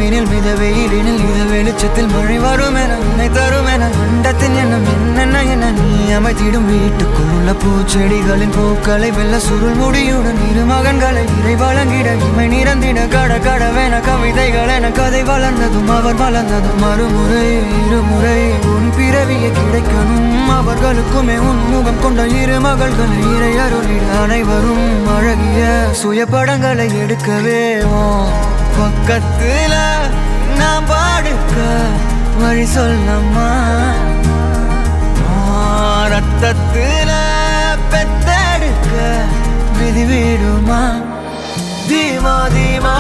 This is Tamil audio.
இரவினில் மித வெயிலினில் இத வெளிச்சத்தில் மழை வரும் என நினை தரும் என அண்டத்தின் எண்ணம் என்னென்ன என நீ அமைத்திடும் வீட்டுக்குள்ள பூச்செடிகளின் பூக்களை வெல்ல சுருள் முடியுடன் இரு மகன்களை இறை வழங்கிட இமை நிறந்திட கட கடவென கவிதைகள் என கதை வளர்ந்ததும் அவர் வளர்ந்ததும் மறுமுறை இருமுறை உன் பிறவியை கிடைக்கணும் அவர்களுக்குமே உன்முகம் கொண்ட இரு மகள்களை இறை அருளிட அனைவரும் அழகிய சுய படங்களை எடுக்கவே பக்கத்துல நாம் பாடுக்க வழி சொல்லம்மா ரத்தத்துல பெத்தெடுக்க விதி விடுமா தீமா தீமா